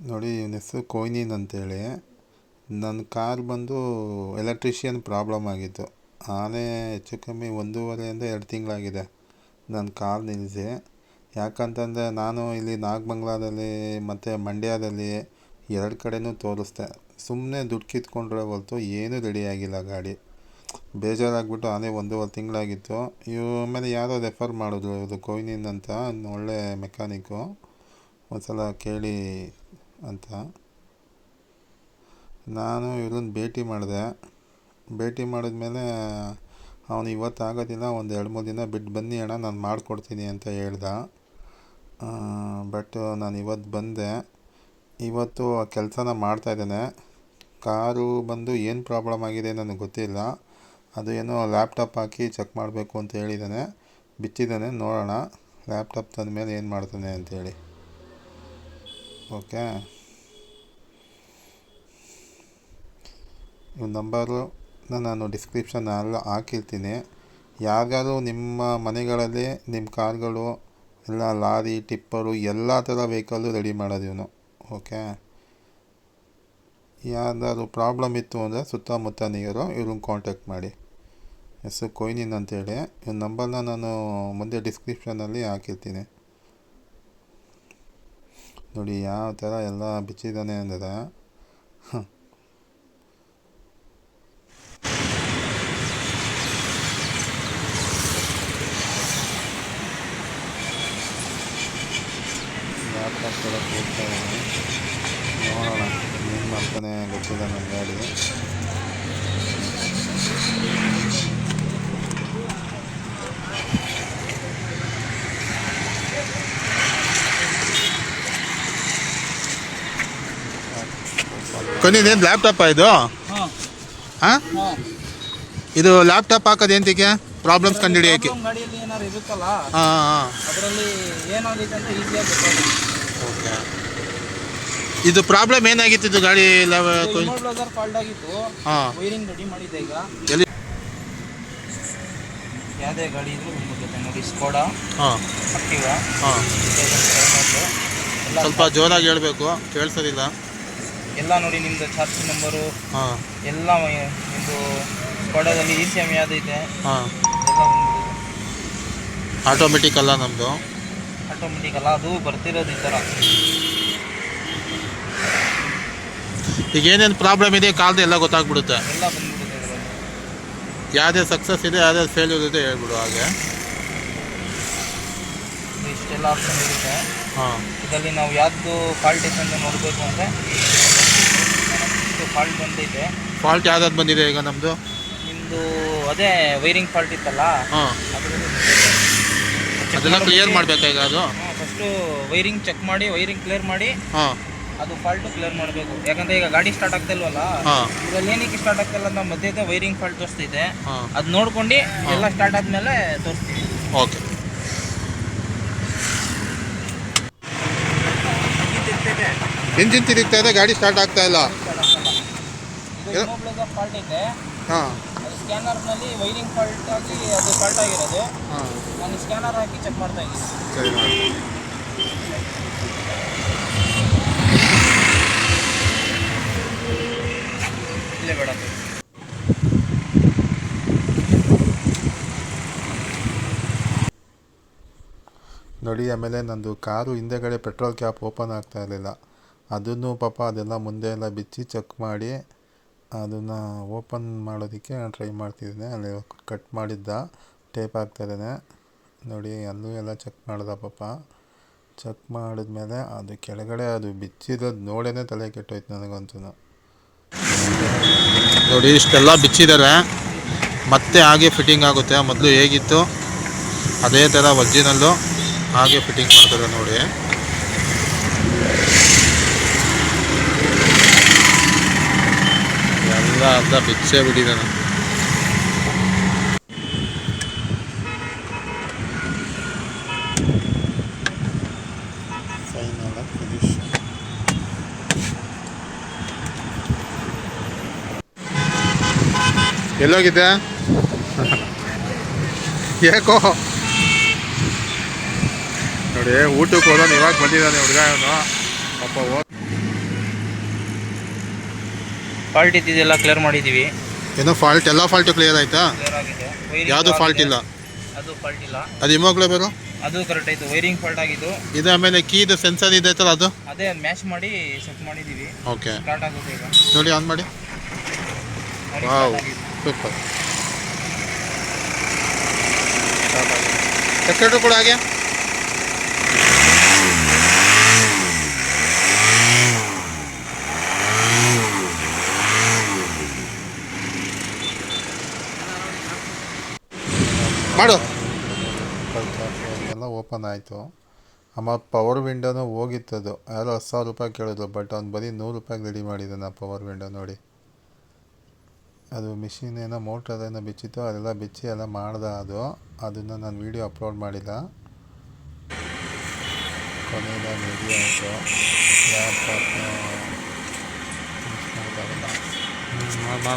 ನೋಡಿ ಇವನ ಹೆಸರು ಕೊಯ್ನಿನ್ ಅಂತೇಳಿ. ನನ್ನ ಕಾರ್ ಬಂದು ಎಲೆಕ್ಟ್ರಿಷಿಯನ್ ಪ್ರಾಬ್ಲಮ್ ಆಗಿತ್ತು. ಆನೆ ಹೆಚ್ಚು ಕಮ್ಮಿ 1.5 2 ತಿಂಗಳಾಗಿದೆ ನನ್ನ ಕಾರ್ ನಿಲ್ಲಿಸಿ. ಯಾಕಂತಂದರೆ ನಾನು ಇಲ್ಲಿ ನಾಗಮಂಗಲದಲ್ಲಿ ಮತ್ತು ಮಂಡ್ಯದಲ್ಲಿ 2 ಕಡೆನೂ ತೋರಿಸ್ದೆ. ಸುಮ್ಮನೆ ದುಡ್ಡು ಕಿತ್ಕೊಂಡ್ರೆ ಹೊರತು ಏನೂ ರೆಡಿಯಾಗಿಲ್ಲ ಗಾಡಿ. ಬೇಜಾರಾಗ್ಬಿಟ್ಟು ಆನೆ 1.5 ತಿಂಗಳಾಗಿತ್ತು. ಆಮೇಲೆ ಯಾರೋ ರೆಫರ್ ಮಾಡಿದ್ರು, ಇದು ಕೊಯ್ನಿನ್ ಅಂತ ಒಳ್ಳೆ ಮೆಕ್ಯಾನಿಕ್ಕು, ಒಂದು ಸಲ ಕೇಳಿ ಅಂತ. ನಾನು ಇವ್ರನ್ನ ಭೇಟಿ ಮಾಡಿದ್ಮೇಲೆ ಅವನು ಇವತ್ತು ಆಗೋದಿಲ್ಲ, ಒಂದು 2-3 ದಿನ ಬಿಟ್ಟು ಬನ್ನಿ ಅಣ್ಣ, ನಾನು ಮಾಡಿಕೊಡ್ತೀನಿ ಅಂತ ಹೇಳ್ದ. ಬಟ್ ನಾನು ಇವತ್ತು ಬಂದೆ. ಇವತ್ತು ಆ ಕೆಲಸನ ಮಾಡ್ತಾಯಿದ್ದಾನೆ. ಕಾರು ಬಂದು ಏನು ಪ್ರಾಬ್ಲಮ್ ಆಗಿದೆ ನನಗೆ ಗೊತ್ತಿಲ್ಲ. ಅದು ಏನೋ ಲ್ಯಾಪ್ಟಾಪ್ ಹಾಕಿ ಚೆಕ್ ಮಾಡಬೇಕು ಅಂತ ಹೇಳಿದ್ದಾನೆ. ಬಿಚ್ಚಿದ್ದಾನೆ, ನೋಡೋಣ ಲ್ಯಾಪ್ಟಾಪ್ ತಂದ ಮೇಲೆ ಏನು ಮಾಡ್ತಾನೆ ಅಂತೇಳಿ. ಓಕೆ, ಇವ್ನ ನಂಬರು ನಾನು ಡಿಸ್ಕ್ರಿಪ್ಷನ್ ಹಾಕಿರ್ತೀನಿ. ಯಾರಿಗಾದ್ರು ನಿಮ್ಮ ಮನೆಗಳಲ್ಲಿ ನಿಮ್ಮ ಕಾರ್ಗಳು ಎಲ್ಲ ಲಾರಿ, ಟಿಪ್ಪರು ಎಲ್ಲ ಥರ ವೆಹಿಕಲ್ಲು ರೆಡಿ ಮಾಡೋದು ಇವನು. ಓಕೆ, ಯಾವ್ದಾದ್ರು ಪ್ರಾಬ್ಲಮ್ ಇತ್ತು ಅಂದರೆ ಸುತ್ತಮುತ್ತ ನೀರು ಇವ್ರನ್ನ ಕಾಂಟ್ಯಾಕ್ಟ್ ಮಾಡಿ. ಹೆಸರು ಕೊಯ್ನಿನ್ ಅಂತೇಳಿ. ಇವ್ನ ನಂಬರ್ನ ನಾನು ಮುಂದೆ ಡಿಸ್ಕ್ರಿಪ್ಷನಲ್ಲಿ ಹಾಕಿರ್ತೀನಿ. ನೋಡಿ ಯಾವ ಥರ ಎಲ್ಲ ಬಿಚ್ಚಿದ್ದಾನೆ ಅಂದರೆ, ಲ್ಯಾಪ್ಟಾಪ್ ಥರ ಹೋಗ್ತಾ ಇದ್ದಾನೆ. ನೋಡೋಣ ಏನು ಮಾಡ್ತಾನೆ ಗೊತ್ತಿಲ್ಲ ನನ್ನ ಗಾಡಿ. ಕೊನೆದೇನು ಲ್ಯಾಪ್ಟಾಪ ಇದು? ಹಾಂ, ಇದು ಲ್ಯಾಪ್ಟಾಪ್ ಹಾಕೋದು ಎಂತಕ್ಕೆ? ಪ್ರಾಬ್ಲಮ್ಸ್ ಕಂಡುಹಿಡಿಯೋಕ್ಕೆ. ಗಾಡಿಯಲ್ಲಿ ಏನಾದ್ರು ಇರುತ್ತಲ್ಲ, ಹಾಂ, ಅದರಲ್ಲಿ ಏನಾಗಿದೆ ಅಂತ ಈಸಿಯಾಗಿ ಗೊತ್ತಾಗುತ್ತೆ. ಓಕೆ, ಇದು ಪ್ರಾಬ್ಲಮ್ ಏನಾಗಿತ್ತು ಇದು ಗಾಡಿ? ಫಾಲ್ಟ್ ಆಗಿತ್ತು. ವೈರಿಂಗ್ ರೆಡಿ ಮಾಡಿದ್ದೆ ಈಗ. ಎಲ್ಲಿ ಯಾವುದೇ ಗಾಡಿ ಇದ್ರೂ ಬಂದ್ಬಿಡುತ್ತೆ ನೋಡಿ. ಸ್ಕೋಡಾ, ಆಕ್ಟಿವಾ, ಸ್ವಲ್ಪ ಜೋರಾಗಿ ಹೇಳಬೇಕು, ಕೇಳಿಸೋದಿಲ್ಲ. ಎಲ್ಲ ನೋಡಿ, ನಿಮ್ಮದು ಚಾರ್ಜ್ ನಂಬರು ಎಲ್ಲ ನಿಮ್ಮದು ಸ್ಕೋಡಾದಲ್ಲಿ ECM ಯಾವುದೈತೆ ಎಲ್ಲ ಬಂದ್ಬಿಡುತ್ತೆ. ಆಟೋಮೆಟಿಕ್ ಅಲ್ಲ ನಮ್ಮದು, ಆಟೋಮೆಟಿಕ್ ಅಲ್ಲ, ಅದು ಬರ್ತಿರೋದು ಈ ಥರ. ಈಗ ಏನೇನು ಪ್ರಾಬ್ಲಮ್ ಇದೆ ಕಾಲ್ದು ಎಲ್ಲ ಗೊತ್ತಾಗ್ಬಿಡುತ್ತೆ. ಎಲ್ಲ ಬಂದ್ಬಿಡುತ್ತೆ ಇದರಲ್ಲಿ. ಯಾವುದೇ ಸಕ್ಸಸ್ ಇದೆ, ಯಾವುದೇ ಫೇಲ್ಯೂರ್ ಇದೆ ಹೇಳ್ಬಿಡು. ಹಾಗೆ ಇಷ್ಟೆಲ್ಲ ಆಪ್ಷನ್ ಇರುತ್ತೆ. ಇದರಲ್ಲಿ ನಾವು ಯಾವುದು ಫಾಲ್ಟ್ ಇದೆ ಅಂತ ನೋಡಬೇಕು ಅಂದರೆ, ಫಾಲ್ಟ್ ಬಂದೈತೆ. ಫಾಲ್ಟ್ ಯಾವ್ದಾದ್ರು ಬಂದಿದೆ ಈಗ ನಮ್ಮದು? ನಿಮ್ಮದು ಅದೇ ವೈರಿಂಗ್ ಫಾಲ್ಟ್ ಇತ್ತಲ್ಲ, ಅದೆಲ್ಲ ಕ್ಲಿಯರ್ ಮಾಡಬೇಕಾ ಈಗ? ಅದು ಫಸ್ಟು ವೈರಿಂಗ್ ಚೆಕ್ ಮಾಡಿ, ವೈರಿಂಗ್ ಕ್ಲಿಯರ್ ಮಾಡಿ, ಅದು ಫಾಲ್ಟು ಕ್ಲಿಯರ್ ಮಾಡಬೇಕು. ಯಾಕಂದರೆ ಈಗ ಗಾಡಿ ಸ್ಟಾರ್ಟ್ ಆಗ್ತಿಲ್ವಲ್ಲ, ಇದರಲ್ಲಿ ಏನಕ್ಕೆ ಸ್ಟಾರ್ಟ್ ಆಗ್ತಿಲ್ಲ ಅಂತ ಮಧ್ಯದ ವೈರಿಂಗ್ ಫಾಲ್ಟ್ ತೋರಿಸ್ತೈತೆ. ಅದು ನೋಡ್ಕೊಂಡು ಎಲ್ಲ ಸ್ಟಾರ್ಟ್ ಆದಮೇಲೆ ತೋರಿಸ್ತೀವಿ. ಓಕೆ, ಇಂಜಿನ್ ತಿರುಗ್ತಾ ಇದೆ, ಗಾಡಿ ಸ್ಟಾರ್ಟ್ ಆಗ್ತಾ ಇಲ್ಲ. ಫಾಲ್ಟ್ ಐತೆ. ಅದು ಸ್ಕ್ಯಾನರ್ನಲ್ಲಿ ವೈರಿಂಗ್ ಫಾಲ್ಟ್ ಆಗಿ ಅದು ಫಾಲ್ಟ್ ಆಗಿರೋದು. ನಾನು ಸ್ಕ್ಯಾನರ್ ಹಾಕಿ ಚೆಕ್ ಮಾಡ್ತಾ ಇದ್ದೀನಿ. ಸರಿ, ಇಲ್ಲೇ ಬೇಡ ನೋಡಿ. ಆಮೇಲೆ ನಂದು ಕಾರು ಹಿಂದೆಗಡೆ ಪೆಟ್ರೋಲ್ ಕ್ಯಾಪ್ ಓಪನ್ ಆಗ್ತಾ ಇರಲಿಲ್ಲ. ಅದನ್ನು ಪಾಪ ಅದೆಲ್ಲ ಮುಂದೆ ಎಲ್ಲ ಬಿಚ್ಚಿ ಚೆಕ್ ಮಾಡಿ ಅದನ್ನು ಓಪನ್ ಮಾಡೋದಕ್ಕೆ ನಾನು ಟ್ರೈ ಮಾಡ್ತಿದ್ದೇನೆ. ಅಲ್ಲಿ ಕಟ್ ಮಾಡಿದ್ದ ಟೇಪ್ ಹಾಕ್ತಾಯಿದ್ದಾನೆ ನೋಡಿ. ಅಲ್ಲೂ ಎಲ್ಲ ಚೆಕ್ ಮಾಡ್ದೆ ಪಾಪ. ಚೆಕ್ ಮಾಡಿದ್ಮೇಲೆ ಅದು ಕೆಳಗಡೆ ಅದು ಬಿಚ್ಚಿರೋದು ನೋಡೇ ತಲೆ ಕೆಟ್ಟೋಯ್ತು ನನಗಂತೂ. ನೋಡಿ ಇಷ್ಟೆಲ್ಲ ಬಿಚ್ಚಿದ್ದಾರೆ, ಮತ್ತೆ ಹಾಗೆ ಫಿಟ್ಟಿಂಗ್ ಆಗುತ್ತೆ. ಮೊದಲು ಹೇಗಿತ್ತು ಅದೇ ಥರ ಒರ್ಜಿನಲ್ಲು ಹಾಗೆ ಫಿಟ್ಟಿಂಗ್ ಮಾಡ್ತಾರೆ ನೋಡಿ. ಎಲ್ಲ ಅರ್ಧ ಬಿಚ್ಚೇ ಬಿಟ್ಟಿದ್ದಾನೆ. ಎಲ್ಲೋಗಿದ್ದೆ ಯಾಕೋ ನೋಡಿ ಊಟಕ್ಕೆ ಹೋದೋನು ಇವಾಗ ಬಂದಿದ್ದಾನೆ ಹುಡುಗ ಇವನು ಪಾಪ ಫಾಲ್ಟ್ ಇದ್ದಿದ್ದೆಲ್ಲ ಕ್ಲಿಯರ್ ಮಾಡಿದ್ದೀವಿ. ಏನೋ ಫಾಲ್ಟ್ ಎಲ್ಲ ಫಾಲ್ಟು ಕ್ಲಿಯರ್ ಆಯ್ತಾ? ಕ್ಲಿಯರ್ ಆಗಿದೆ. ಯಾವುದು ಫಾಲ್ಟ್ ಇಲ್ಲ? ಅದು ಫಾಲ್ಟ್ ಇಲ್ಲ. ಅದು ಇಮೋಗ್ಲೋ ಬೇರು ಅದು ಕರೆಕ್ಟ್ ಆಯಿತು. ವೈರಿಂಗ್ ಫಾಲ್ಟ್ ಆಗಿದ್ದು ಇದು. ಆಮೇಲೆ ಕೀದು ಸೆನ್ಸರ್ ಇದೆ ಐತಲ್ಲ ಅದು ಅದೇ ಮ್ಯಾಚ್ ಮಾಡಿ ಸೆಟ್ ಮಾಡಿದ್ದೀವಿ. ಓಕೆ ಸ್ಟಾರ್ಟ್ ಆಗುತ್ತೆ ಈಗ ನೋಡಿ, ಆನ್ ಮಾಡಿ. ನೋಡಿ, ವಾವ್, start ಆಗಿದೆ. ಸೂಪರ್. ಸೆಕ್ರೆಟರಿ ಕೂಡ ಹಾಗೆ ಮಾಡು. ಎಲ್ಲ ಓಪನ್ ಆಯಿತು. ಆಮೇಲೆ ಪವರ್ ವಿಂಡೋನು ಹೋಗಿತ್ತದು. ಯಾರೋ 10,000 ರೂಪಾಯಿ ಕೇಳಿದ್ರು, ಬಟ್ ಅವ್ನು ಬರೀ 100 ರೂಪಾಯಿಗೆ ರೆಡಿ ಮಾಡಿದ್ದಾನೆ ಆ ಪವರ್ ವಿಂಡೋ. ನೋಡಿ, ಅದು ಮಿಷಿನ್ ಏನೋ ಮೋಟರ್ ಏನೋ ಬಿಚ್ಚಿತ್ತು, ಅದೆಲ್ಲ ಬಿಚ್ಚಿ ಎಲ್ಲ ಮಾಡ್ದೆ. ಅದನ್ನು ನಾನು ವೀಡಿಯೋ ಅಪ್ಲೋಡ್ ಮಾಡಿಲ್ಲ. ಕೊನೆಯದಾಗಿ ರೆಡಿ ಆಯಿತು.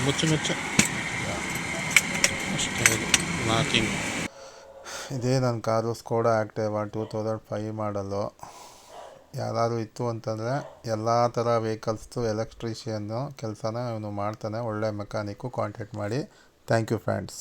ಮುಚ್ಚು ಅಷ್ಟೇ ಮಾರ್ಕಿಂಗ್. ಇದೇ ನನ್ನ ಕಾರು ಸ್ಕೋಡಾ ಆಕ್ಟಿವಾ 2005 ಮಾಡಲು. ಯಾರಾದ್ರು ಇತ್ತು ಅಂತಂದರೆ ಎಲ್ಲ ಥರ ವೆಹಿಕಲ್ಸ್ದು ಎಲೆಕ್ಟ್ರಿಷಿಯನ್ನು ಕೆಲಸನ ಇವನು ಮಾಡ್ತಾನೆ. ಒಳ್ಳೆ ಮೆಕ್ಯಾನಿಕ್ಕು. ಕಾಂಟ್ಯಾಕ್ಟ್ ಮಾಡಿ. Thank you friends.